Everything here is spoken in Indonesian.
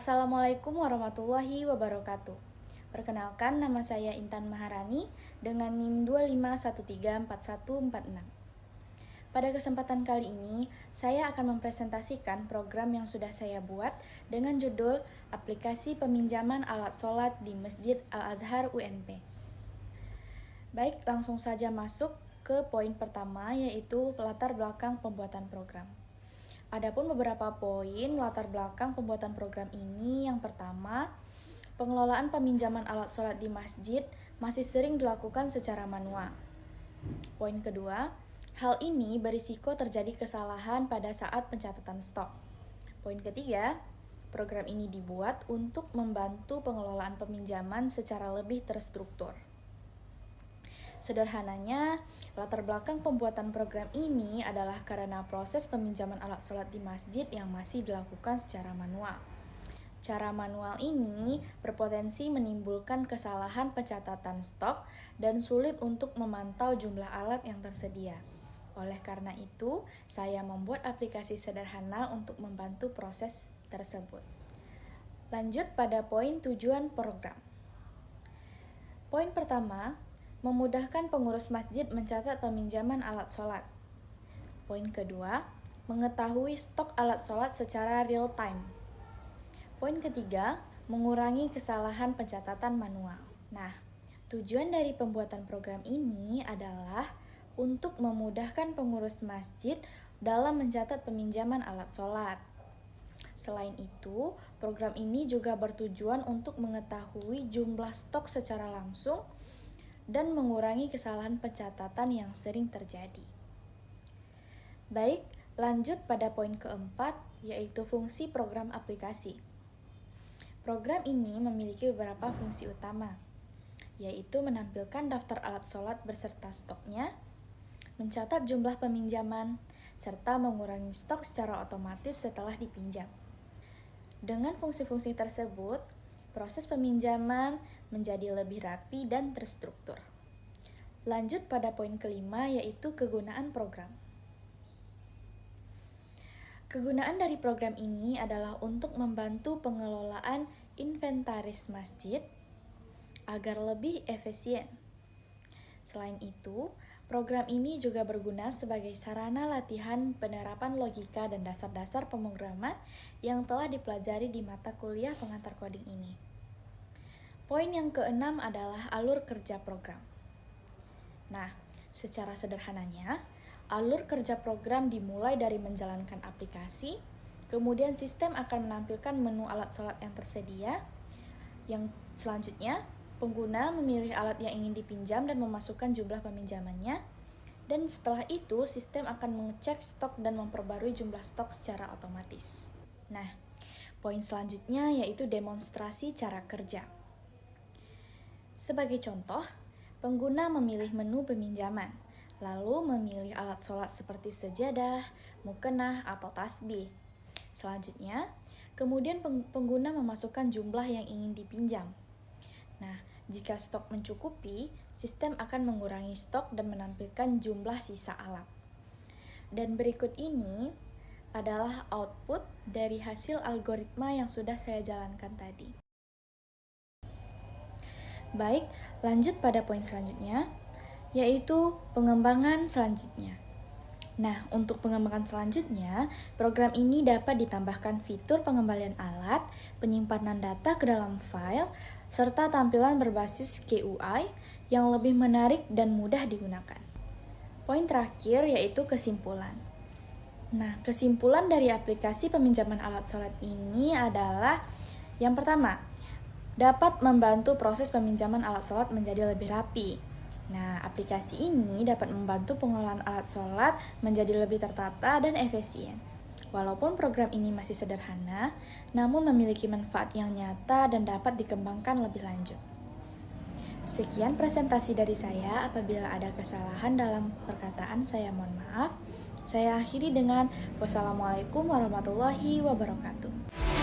Assalamualaikum warahmatullahi wabarakatuh. Perkenalkan, nama saya Intan Maharani dengan NIM 25134146. Pada kesempatan kali ini, saya akan mempresentasikan program yang sudah saya buat dengan judul Aplikasi Peminjaman Alat Sholat di Masjid Al-Azhar UNP. Baik, langsung saja masuk ke poin pertama, yaitu latar belakang pembuatan program. Adapun beberapa poin latar belakang pembuatan program ini. Yang pertama, pengelolaan peminjaman alat sholat di masjid masih sering dilakukan secara manual. Poin kedua, hal ini berisiko terjadi kesalahan pada saat pencatatan stok. Poin ketiga, program ini dibuat untuk membantu pengelolaan peminjaman secara lebih terstruktur. Sederhananya, latar belakang pembuatan program ini adalah karena proses peminjaman alat sholat di masjid yang masih dilakukan secara manual. Cara manual ini berpotensi menimbulkan kesalahan pencatatan stok dan sulit untuk memantau jumlah alat yang tersedia. Oleh karena itu, saya membuat aplikasi sederhana untuk membantu proses tersebut. Lanjut pada poin tujuan program. Poin pertama, memudahkan pengurus masjid mencatat peminjaman alat sholat. Poin kedua, mengetahui stok alat sholat secara real time. Poin ketiga, mengurangi kesalahan pencatatan manual. Nah, tujuan dari pembuatan program ini adalah untuk memudahkan pengurus masjid dalam mencatat peminjaman alat sholat. Selain itu, program ini juga bertujuan untuk mengetahui jumlah stok secara langsung dan mengurangi kesalahan pencatatan yang sering terjadi. Baik, lanjut pada poin keempat, yaitu fungsi program aplikasi. Program ini memiliki beberapa fungsi utama, yaitu menampilkan daftar alat sholat beserta stoknya, mencatat jumlah peminjaman, serta mengurangi stok secara otomatis setelah dipinjam. Dengan fungsi-fungsi tersebut, proses peminjaman menjadi lebih rapi dan terstruktur. Lanjut pada poin kelima, yaitu kegunaan program. Kegunaan dari program ini adalah untuk membantu pengelolaan inventaris masjid agar lebih efisien. Selain itu, program ini juga berguna sebagai sarana latihan penerapan logika dan dasar-dasar pemrograman yang telah dipelajari di mata kuliah pengantar coding ini. Poin yang keenam adalah alur kerja program. Nah, secara sederhananya, alur kerja program dimulai dari menjalankan aplikasi, kemudian sistem akan menampilkan menu alat sholat yang tersedia. Yang selanjutnya, pengguna memilih alat yang ingin dipinjam dan memasukkan jumlah peminjamannya. Dan setelah itu, sistem akan mengecek stok dan memperbarui jumlah stok secara otomatis. Nah, poin selanjutnya yaitu demonstrasi cara kerja. Sebagai contoh, pengguna memilih menu peminjaman, lalu memilih alat sholat seperti sejadah, mukenah, atau tasbih. Selanjutnya, kemudian pengguna memasukkan jumlah yang ingin dipinjam. Nah, jika stok mencukupi, sistem akan mengurangi stok dan menampilkan jumlah sisa alat. Dan berikut ini adalah output dari hasil algoritma yang sudah saya jalankan tadi. Baik, lanjut pada poin selanjutnya, yaitu pengembangan selanjutnya. Nah, untuk pengembangan selanjutnya, program ini dapat ditambahkan fitur pengembalian alat, penyimpanan data ke dalam file, serta tampilan berbasis GUI yang lebih menarik dan mudah digunakan. Poin terakhir yaitu kesimpulan. Nah, kesimpulan dari aplikasi peminjaman alat sholat ini adalah yang pertama, dapat membantu proses peminjaman alat sholat menjadi lebih rapi. Nah, aplikasi ini dapat membantu pengelolaan alat sholat menjadi lebih tertata dan efisien. Walaupun program ini masih sederhana, namun memiliki manfaat yang nyata dan dapat dikembangkan lebih lanjut. Sekian presentasi dari saya. Apabila ada kesalahan dalam perkataan, saya mohon maaf. Saya akhiri dengan wassalamualaikum warahmatullahi wabarakatuh.